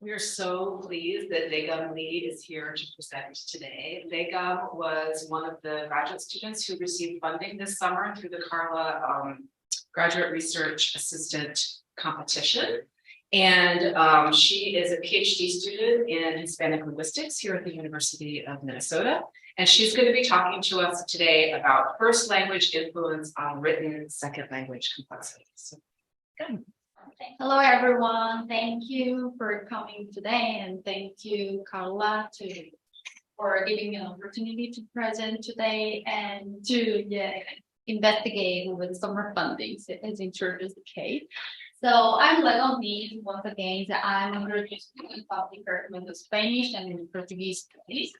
We are so pleased that Begum Lee is here to present today. Begum was one of the graduate students who received funding this summer through the Carla Graduate Research Assistant Competition. And she is a PhD student in Hispanic linguistics here at the University of Minnesota. And she's going to be talking to us today about first language influence on written second language complexity. So, good. Hello, everyone. Thank you for coming today, and thank you, Carla, for giving me an opportunity to present today and to investigate with summer funding as introduced the case. So I'm Lego Mead once again. I'm a graduate student of the Department of Spanish and Portuguese Studies.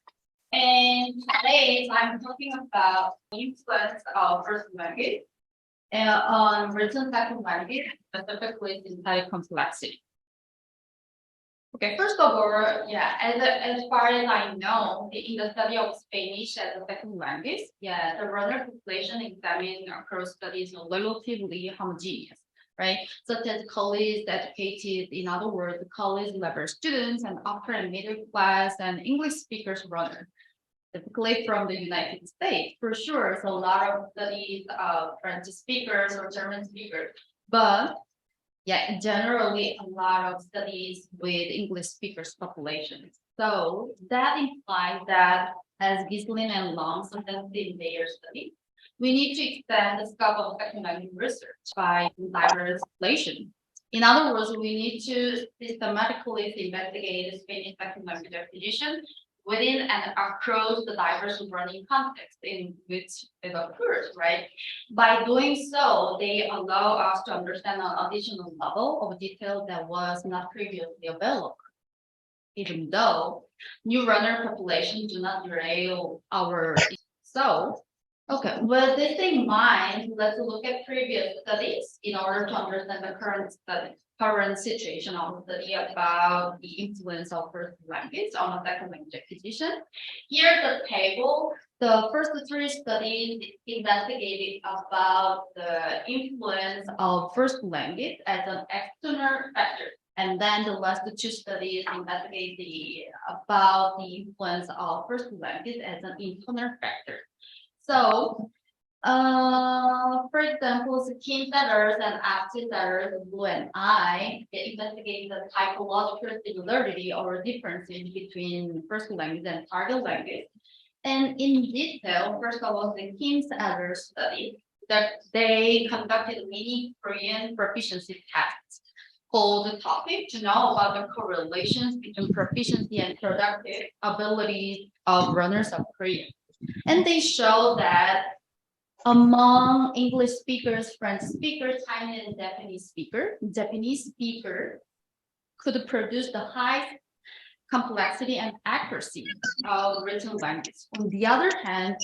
And today I'm talking about the influence of first language on written second language, specifically syntactic complexity. Okay, first of all, as far as I know, in the study of Spanish as a second language, the runner population examined across studies are relatively homogeneous, right? Such as college educated, in other words, college level students and upper and middle class and English speakers runner. Typically from the United States, for sure. So a lot of studies of French speakers or German speakers, but generally a lot of studies with English speakers populations. So that implies that, as Geeslin and Long suggested in their study, we need to extend the scope of second language research by diverse population. In other words, we need to systematically investigate the Spanish second language acquisition within and across the diverse learning context in which it occurs, right? By doing so, they allow us to understand an additional level of detail that was not previously available, even though new runner populations do not derail our. So, okay, with this in mind, let's look at previous studies in order to understand the current situation of the study about the influence of first language on a second language acquisition. Here's the table. The first three studies investigated about the influence of first language as an external factor. And then the last two studies investigate about the influence of first language as an internal factor. So, for example, Kuiken Vedder and active Vedder, Blue and I, investigate the typological similarity or differences between first language and target language. And in detail, first of all, the Kuiken Vedder study that they conducted mini Korean proficiency tests called the topic to know about the correlations between proficiency and productive abilities of runners of Korean. And they show that among English speakers, French speakers, Chinese and Japanese speaker could produce the highest complexity and accuracy of written language. On the other hand,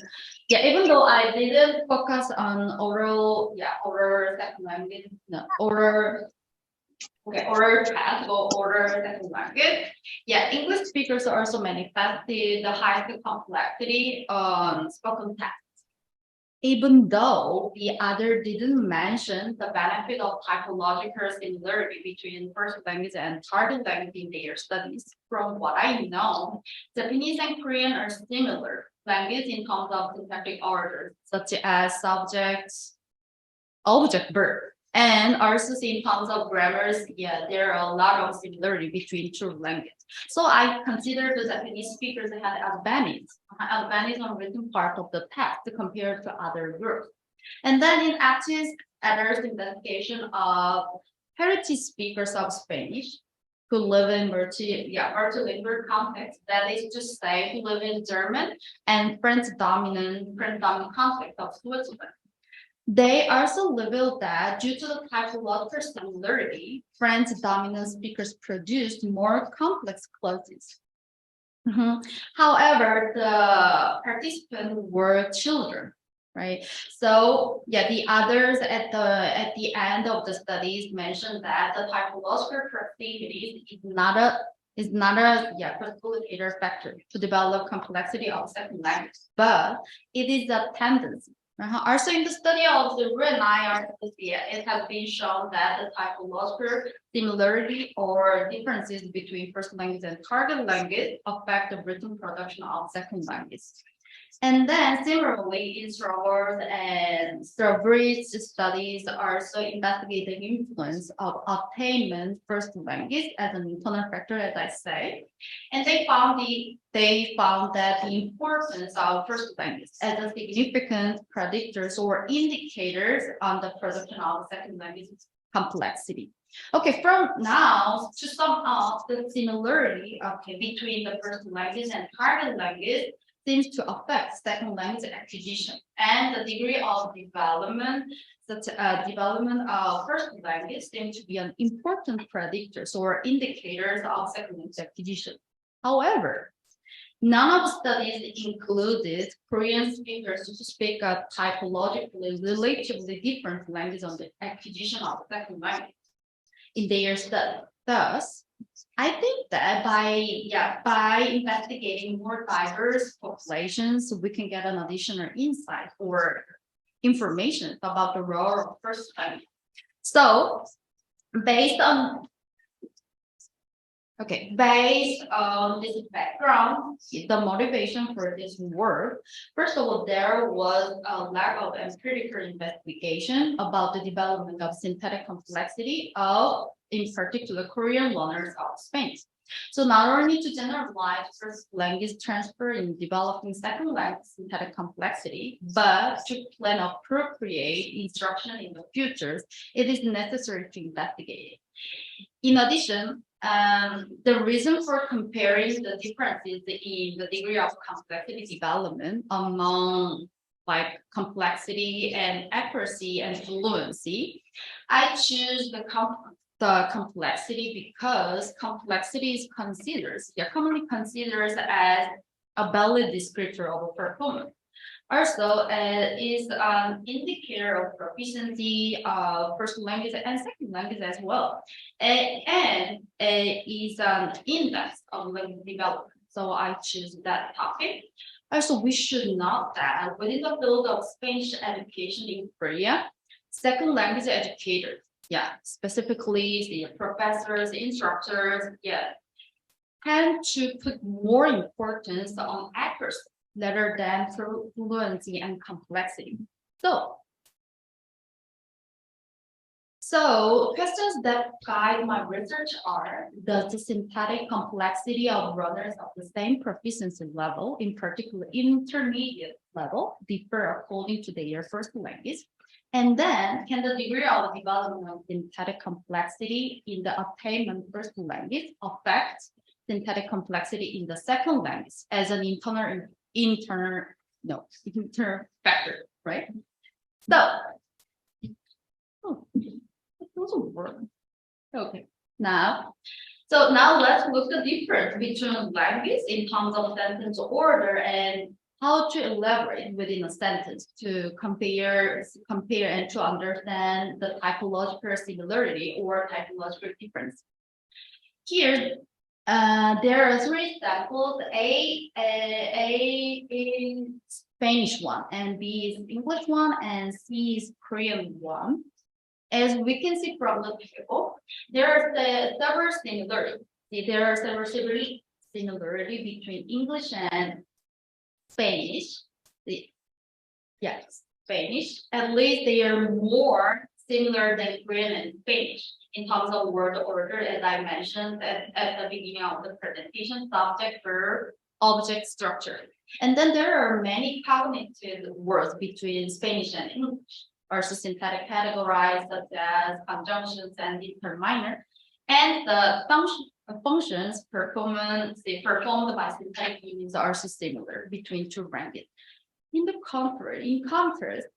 even though I didn't focus on oral second language, oral test or oral second language. English speakers also manifested the highest complexity on spoken text. Even though the other didn't mention the benefit of typological similarity between first language and target language in their studies, from what I know, Japanese and Korean are similar language in terms of syntactic orders, such as subject, object, verb. And also in terms of grammars, there are a lot of similarity between two languages. So I consider the Japanese speakers had advantage on written part of the text compared to other groups. And then in active Vedder's investigation of heritage speakers of Spanish who live in multilingual context, that is to say, who live in German and French dominant context of Switzerland. They also revealed that due to the typological similarity, French dominant speakers produced more complex clauses. However, the participants were children, right? So the others at the end of the studies mentioned that the typological proximity is not a facilitator factor to develop complexity of second language, but it is a tendency. Also, in the study of the Renai articles, it has been shown that the typological similarity or differences between first language and target language affect the written production of second language. And then similarly, in Ströbel and Ströbel's studies also investigate the influence of attainment first language as an internal factor, as I say. And they found that the importance of first language as a significant predictors or indicators on the production of second language complexity. Okay, from now to sum up the similarity between the first language and target language seems to affect second language acquisition and the degree of development. Development of first language seems to be an important predictors or indicators of second language acquisition. However, none of the studies included Korean speakers to speak a typologically relatively different language on the acquisition of second language in their study. Thus, I think that by investigating more diverse populations, we can get an additional insight or information about the role of first language. So, based on this background, the motivation for this work, first of all, there was a lack of empirical investigation about the development of syntactic complexity of, in particular, Korean learners of Spanish. So not only to generalize first language transfer in developing second language syntactic complexity, but to plan appropriate instruction in the future, it is necessary to investigate it. In addition, the reason for comparing the differences in the degree of complexity development among complexity and accuracy and fluency, I choose the complexity because complexity is commonly considered as a valid descriptor of performance. Also, is an indicator of proficiency of first language and second language as well. And is an index of language development. So I choose that topic. Also, we should note that within the field of Spanish education in Korea, second language educators, specifically the professors, instructors, tend to put more importance on accuracy rather than fluency and complexity. So questions that guide my research are: does the syntactic complexity of runners of the same proficiency level, in particular intermediate level, differ according to their first language? And then, can the degree of development of syntactic complexity in the attainment first language affect syntactic complexity in the second language as an internal factor, right? Okay. Now let's look at the difference between language in terms of sentence order and how to elaborate within a sentence to compare and to understand the typological similarity or typological difference. Here, there are three samples. A is Spanish one, and B is English one, and C is Korean one. As we can see from the table, there are several similarities. There are several similarities between English and Spanish. Spanish. At least they are more similar than Korean and Spanish in terms of word order, as I mentioned at the beginning of the presentation: subject, verb, object, structure. And then there are many cognitive words between Spanish and English, also syntactic categorized, such as conjunctions and determiner, and the functions performed by syntactic units are also similar between two languages. In contrast,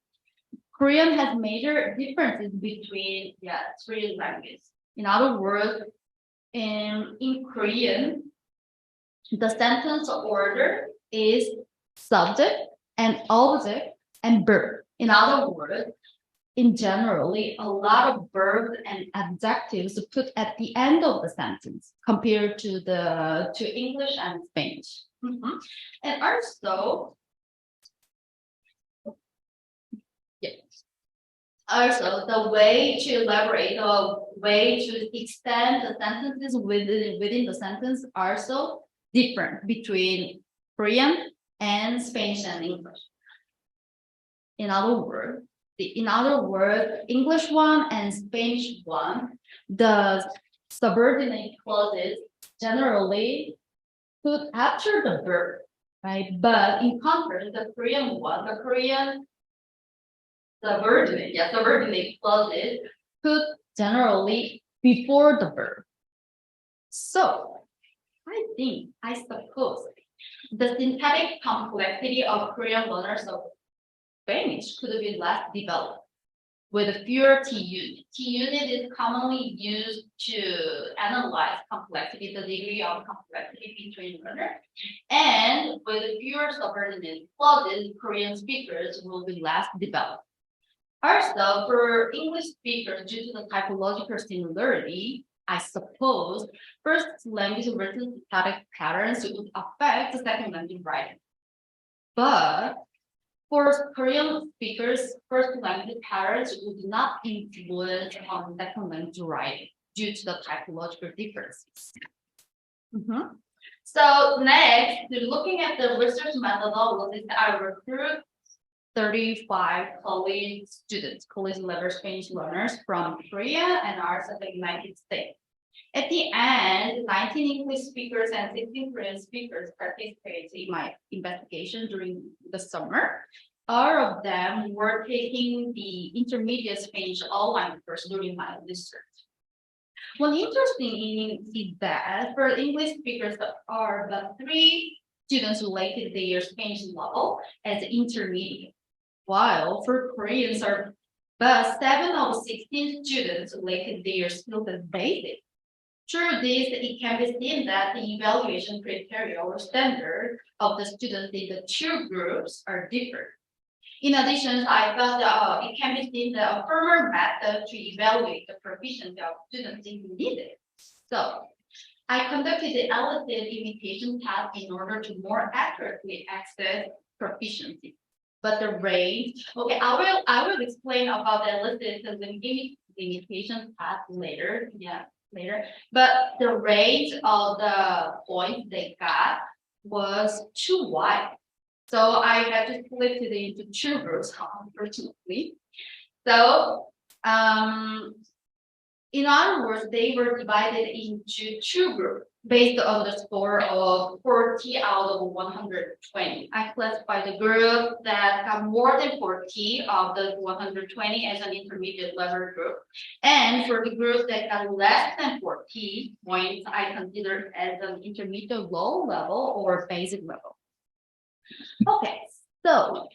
Korean has major differences between three languages. In other words, in Korean, the sentence order is subject and object and verb. In other words, in generally, a lot of verbs and adjectives put at the end of the sentence compared to English and Spanish. And also, Also, the way to elaborate, the way to extend the sentences within the sentence are also different between Korean and Spanish and English. In other words, English one and Spanish one, the subordinate clauses generally put after the verb, right? But in contrast, the Korean one, subordinate clauses put generally before the verb. So I suppose the syntactic complexity of Korean learners of Spanish could be less developed with fewer T unit. T unit is commonly used to analyze complexity, the degree of complexity between learners. And with fewer subordinate clauses, Korean speakers will be less developed. Also, for English speakers, due to the typological similarity, I suppose first language written syntactic patterns would affect the second language writing. But for Korean speakers, first language patterns would not influence on second language writing due to the typological differences. So next, looking at the research methodologies, I recruit 35 college level Spanish learners from Korea and also the United States. At the end, 19 English speakers and 16 Korean speakers participated in my investigation during the summer. All of them were taking the intermediate Spanish online course during my research. One interesting is that for English speakers, there are but 3 students who rated their Spanish level as intermediate, while for Koreans are but 7 of 16 students rated their skills as basic. Through this, it can be seen that the evaluation criteria or standard of the students in the 2 groups are different. In addition, I felt it can be seen that a firmer method to evaluate the proficiency of students is needed. So, I conducted the elicited imitation test in order to more accurately assess proficiency. But the range, okay, I will explain about the elicited imitation test later. But the range of the points they got was too wide. So I had to split it into 2 groups, unfortunately. So in other words, they were divided into 2 groups based on the score of 40 out of 120. I classified the group that got more than 40 of the 120 as an intermediate level group. And for the group that got less than 40 points, I considered as an intermediate low level or basic level. Okay, so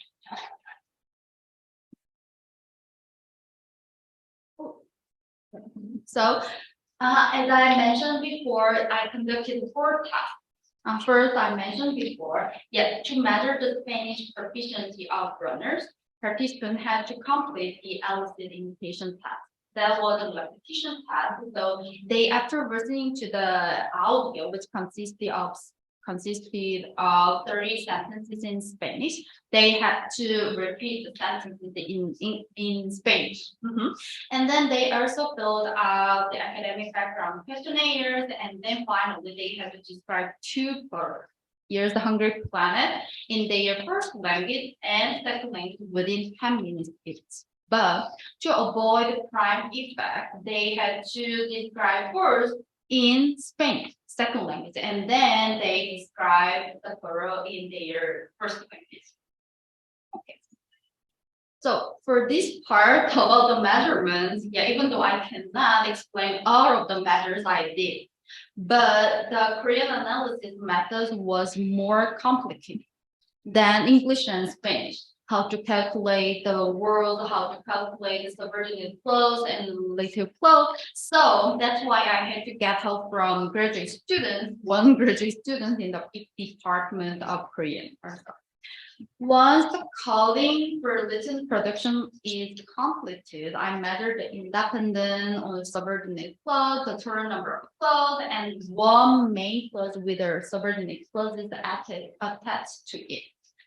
as I mentioned before, I conducted 4 tests. First, I mentioned before, to measure the Spanish proficiency of runners, participants had to complete the elicited imitation test. That was a repetition test. So they, after listening to the audio, which consisted of 30 sentences in Spanish, they had to repeat the sentences in Spanish. And then they also filled out the academic background questionnaires, and then finally they had to describe 2 birds. Here's the Hungry Planet in their first language and second language within 10 minutes each. But to avoid the prime effect, they had to describe first in Spanish, second language, and then they describe the plural in their first language. Okay. So for this part about the measurements, even though I cannot explain all of the measures I did, but the Korean analysis method was more complicated than English and Spanish. How to calculate the word, how to calculate the subordinate clause and relative clause. So that's why I had to get help from graduate students, one graduate student in the department of Korean. Once the calling for written production is completed, I measured the independent on the subordinate clause, the total number of clauses, and one main clause with a subordinate clause is attached to it.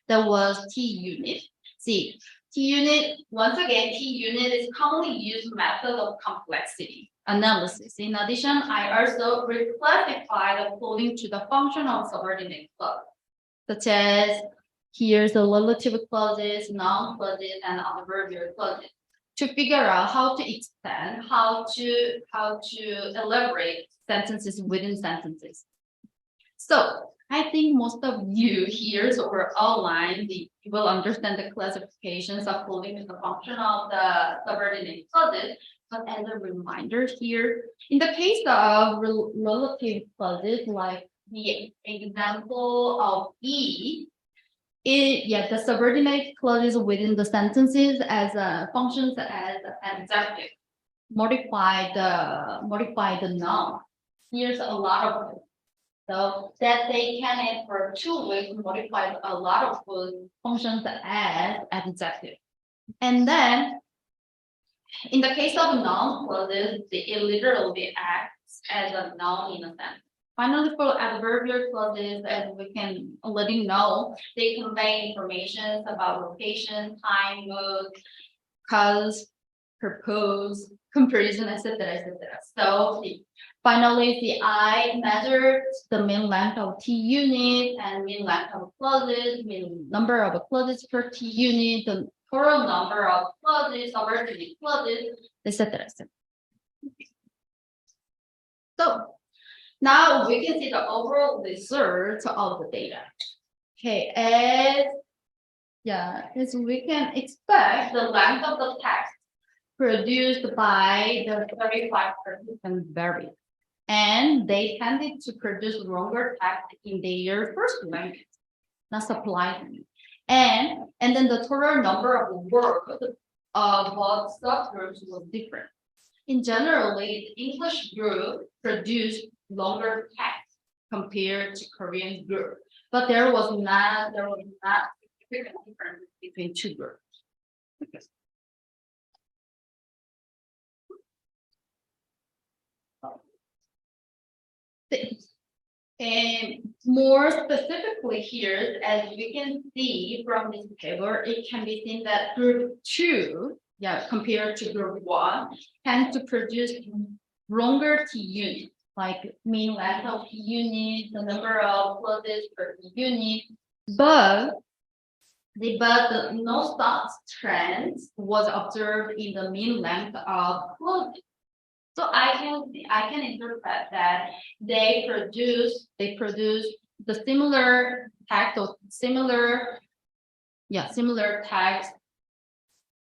That was T unit. See, T-unit, once again, T-unit is commonly used method of complexity analysis. In addition, I also reclassified according to the function of subordinate clause, such as here's the relative clauses, noun clauses, and adverbial clauses, to figure out how to extend, how to elaborate sentences within sentences. So I think most of you here or outline, you will understand the classifications according to the function of the subordinate clauses. But as a reminder here, in the case of relative clauses, like the example of E, the subordinate clauses within the sentences as functions as an adjective, modify the noun. Here's a lot of them. So that they can add for 2 ways modify a lot of functions as adjective. And then in the case of noun clauses, it literally acts as a noun in a sense. Finally, for adverbial clauses, as we can already know, they convey information about location, time, mood, cause, purpose, comparison, etc., etc. So finally, I measured the mean length of T unit and mean length of clauses, mean number of clauses per T unit, the total number of clauses, subordinate clauses, etc., etc. So now we can see the overall result of the data. Okay, as we can expect, the length of the text produced by the 35 participants varied, and they tended to produce longer text in their first language, not surprisingly. And then the total number of work of both subgroups was different. In general, the English group produced longer text compared to Korean group, but there was not significant difference between 2 groups. Okay. And more specifically here, as we can see from this table, it can be seen that group 2, compared to group 1, tends to produce longer T units, like mean length of T unit, the number of clauses per T unit, but no such trend was observed in the mean length of clauses. So I can interpret that they produce the similar text or similar text.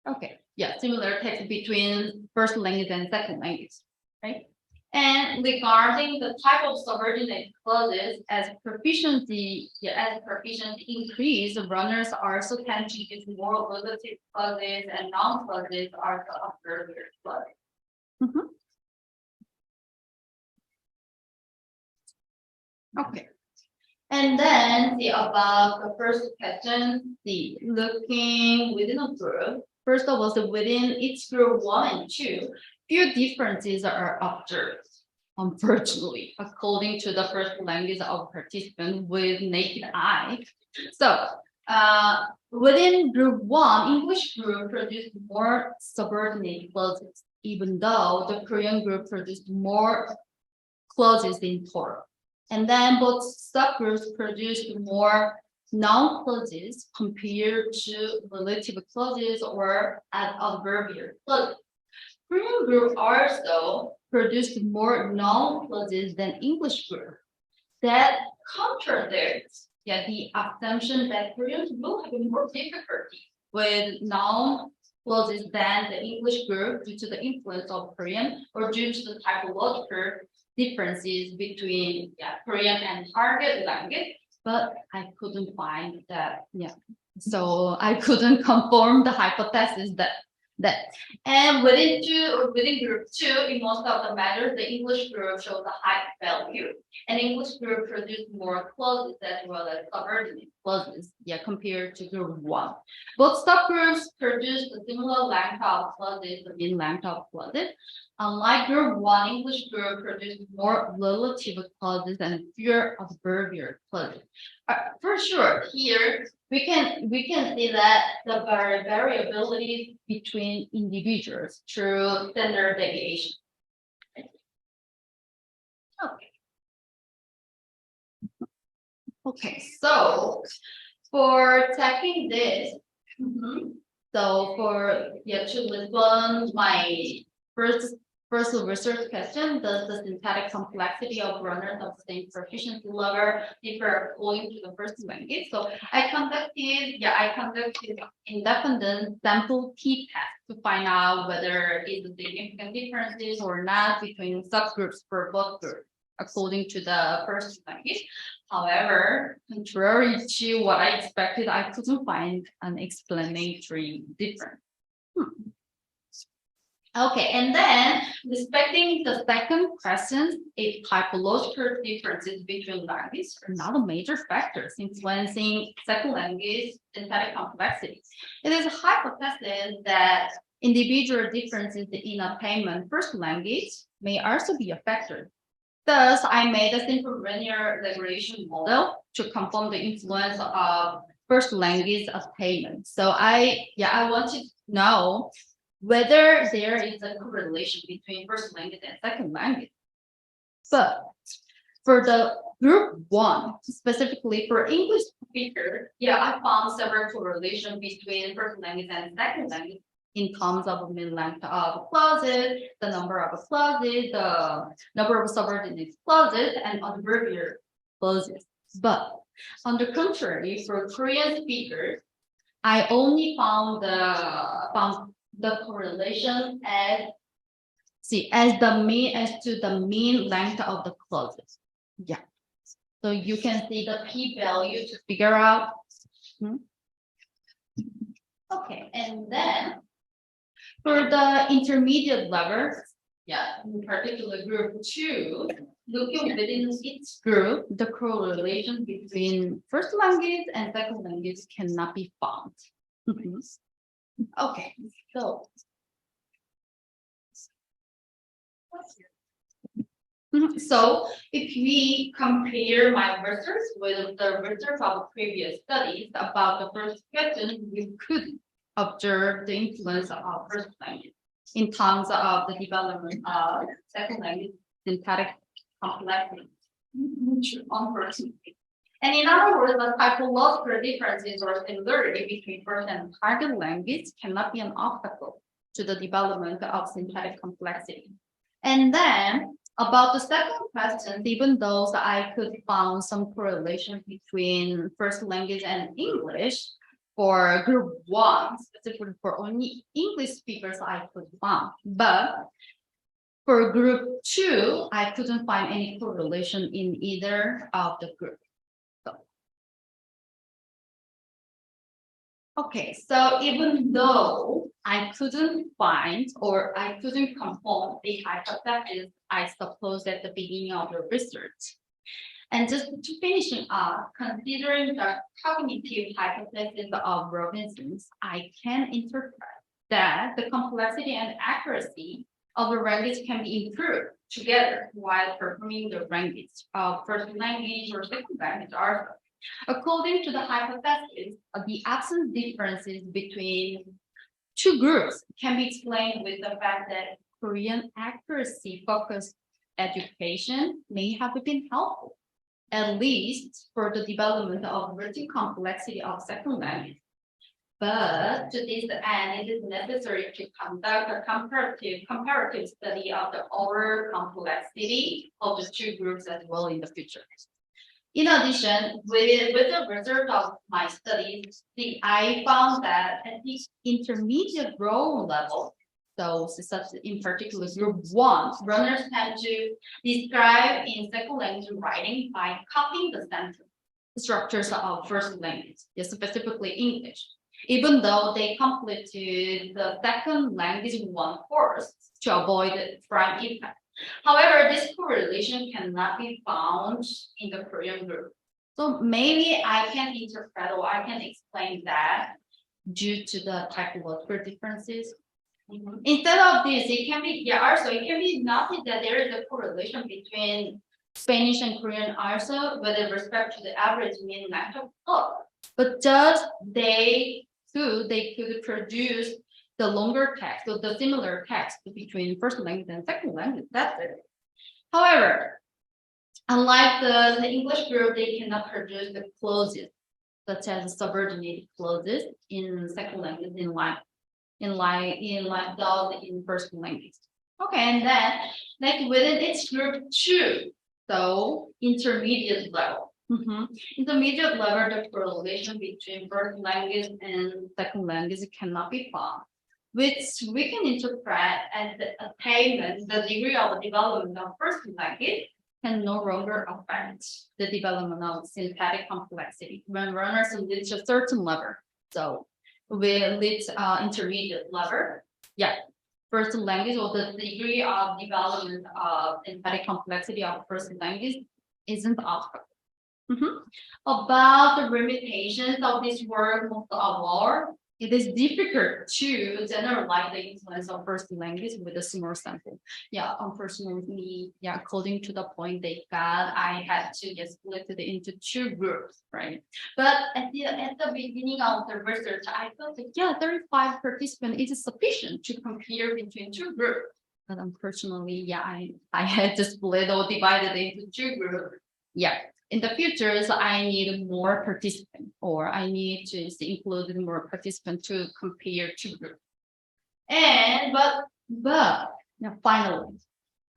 Okay, similar text between first language and second language, right? And regarding the type of subordinate clauses, as proficiency increase, runners also tend to use more relative clauses, and noun clauses are the adverbial clauses. Okay, and then about the first question, looking within a group. First of all, within each group 1 and 2, few differences are observed, unfortunately, according to the first language of participants with naked eye. So within group 1, English group produced more subordinate clauses, even though the Korean group produced more clauses in total. And then both subgroups produced more noun clauses compared to relative clauses or adverbial clauses. Korean group also produced more noun clauses than English group. That contradicts the assumption that Koreans will have more difficulty with noun clauses than the English group due to the influence of Korean or due to the typological differences between Korean and target language, but I couldn't find that. So I couldn't confirm the hypothesis that and within group 2, in most of the measures, the English group showed a high value, and English group produced more clauses as well as subordinate clauses, compared to group 1. Both subgroups produced a similar length of clauses, the mean length of clauses. Unlike group 1, English group produced more relative clauses and fewer adverbial clauses. For sure, here we can see that the variability between individuals through standard deviation. Okay. Okay, so for checking this, so for to respond my first research question, does the syntactic complexity of runners of the same proficiency level differ according to the first language? So I conducted independent sample t-test to find out whether it's significant differences or not between subgroups for both groups according to the first language. However, contrary to what I expected, I couldn't find an explanatory difference. Okay, and then respecting the second question, if typological differences between languages are not a major factor influencing second language synthetic complexity. It is a hypothesis that individual differences in attainment first language may also be a factor. Thus, I made a simple linear regression model to confirm the influence of first language attainment. So I wanted to know whether there is a correlation between first language and second language. But for the group 1, specifically for English speaker, I found several correlations between first language and second language in terms of mean length of clauses, the number of clauses, the number of subordinate clauses, and adverbial clauses. But on the contrary, for Korean speakers, I only found the correlation as to the mean length of the clauses. Yeah. So you can see the p-value to figure out. Okay, and then for the intermediate level, in particular group 2, looking within each group, the correlation between first language and second language cannot be found. Okay, so if we compare my research with the research of previous studies about the first question, we could observe the influence of first language in terms of the development of second language syntactic complexity. Unfortunately. And in other words, the typological differences or similarity between first and target language cannot be an obstacle to the development of syntactic complexity. And then about the second question, even though I could find some correlation between first language and English, for group 1, specifically for only English speakers, I could find. But for group 2, I couldn't find any correlation in either of the groups. Okay, so even though I couldn't find or I couldn't confirm the hypothesis I supposed at the beginning of the research, and just to finishing up, considering the cognitive hypothesis of Robinson's, I can interpret that the complexity and accuracy of the language can be improved together while performing the language of first language or second language also. According to the hypothesis, the absent differences between two groups can be explained with the fact that Korean accuracy-focused education may have been helpful, at least for the development of written complexity of second language. But to this end, it is necessary to conduct a comparative study of the oral complexity of the two groups as well in the future. In addition, with the result of my studies, I found that at the intermediate role level, so such in particular group 1, runners tend to describe in second language writing by copying the sentence structures of first language, specifically English, even though they completed the second language 1 course to avoid prime impact. However, this correlation cannot be found in the Korean group. So maybe I can interpret or I can explain that due to the typological differences. Instead of this, it can be noted that there is a correlation between Spanish and Korean also with respect to the average mean length of book. But just they could produce the longer text or the similar text between first language and second language. That's it. However, unlike the English group, they cannot produce the clauses such as subordinate clauses in second language in those in first language. Okay, and then like within each group too, so intermediate level. Intermediate level, the correlation between first language and second language cannot be found, which we can interpret as the attainment, the degree of development of first language can no longer affect the development of syntactic complexity when runners reach a certain level. So we reach intermediate level. Yeah, first language or the degree of development of syntactic complexity of first language isn't obstacle. About the limitations of this work, most of all, it is difficult to generalize the influence of first language with a small sample. Yeah, unfortunately, yeah, according to the point they got, I had to get split it into two groups, right? But at the beginning of the research, I thought that, yeah, 35 participants is sufficient to compare between two groups. But unfortunately, yeah, I had to split or divide it into two groups. Yeah. In the future, so I need more participants, or I need to include more participants to compare two groups. And but now finally,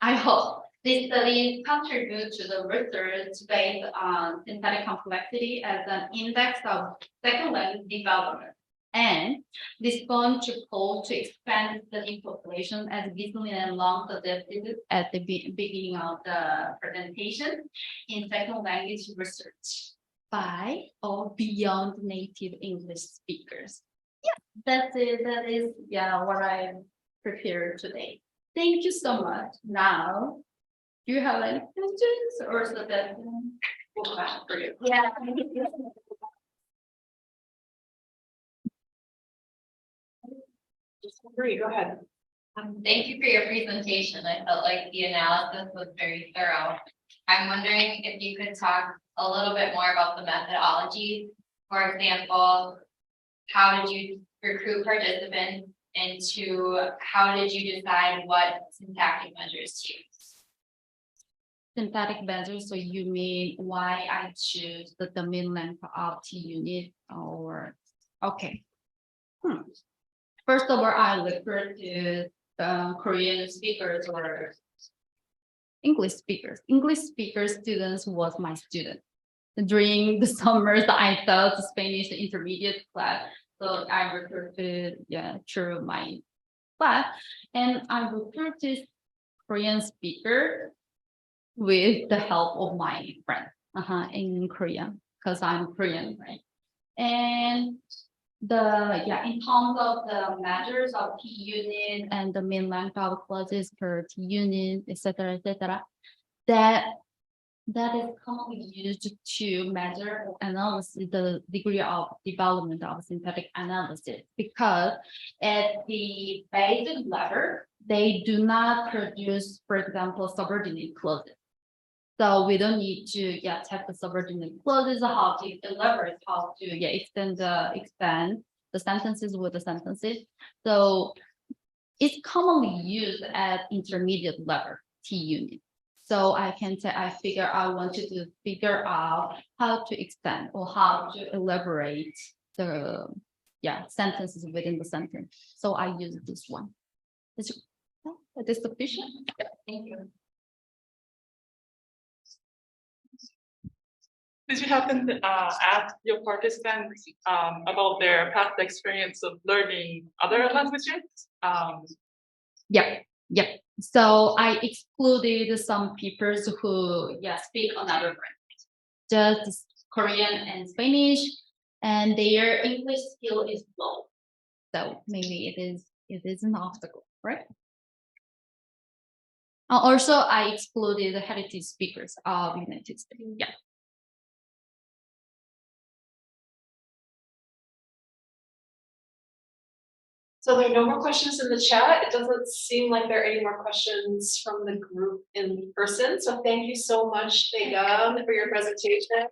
I hope this study contribute to the research based on syntactic complexity as an index of second language development. And respond to call to expand study population as Geeslin and Long suggested at the beginning of the presentation in second language research by or beyond native English speakers. Yeah, that's it. That is what I prepared today. Thank you so much. Now, do you have any questions or suggestions? For you? Yeah. Great, go ahead. Thank you for your presentation. I felt like the analysis was very thorough. I'm wondering if you could talk a little bit more about the methodology. For example, how did you recruit participants, and how did you decide what syntactic measures to use? Syntactic measures, so you mean why I choose the domain length of T unit or okay. First of all, I refer to Korean speakers or English speakers. English speaker students was my student. During the summers, I taught Spanish intermediate class. So I recruited through my class, and I recruited Korean speaker with the help of my friend in Korea, because I'm Korean, right? And in terms of the measures of T unit and the mean length of clauses per T unit, etc., that is commonly used to measure analysis, the degree of development of syntactic analysis, because at the basic level, they do not produce, for example, subordinate clauses. So we don't need to check the subordinate clauses, how to elaborate, how to expand the sentences with the sentences. So it's commonly used at intermediate level T unit. So I can say I wanted to figure out how to extend or how to elaborate the sentences within the sentence. So I use this one. Is this sufficient? Yeah, thank you. Did you happen to ask your participants about their past experience of learning other languages? Yeah. So I excluded some people who speak another language, just Korean and Spanish, and their English skill is low. So maybe it is an obstacle, right? Also, I excluded the heritage speakers of United States. Yeah. So there are no more questions in the chat. It doesn't seem like there are any more questions from the group in person. So thank you so much, Begum, for your presentation.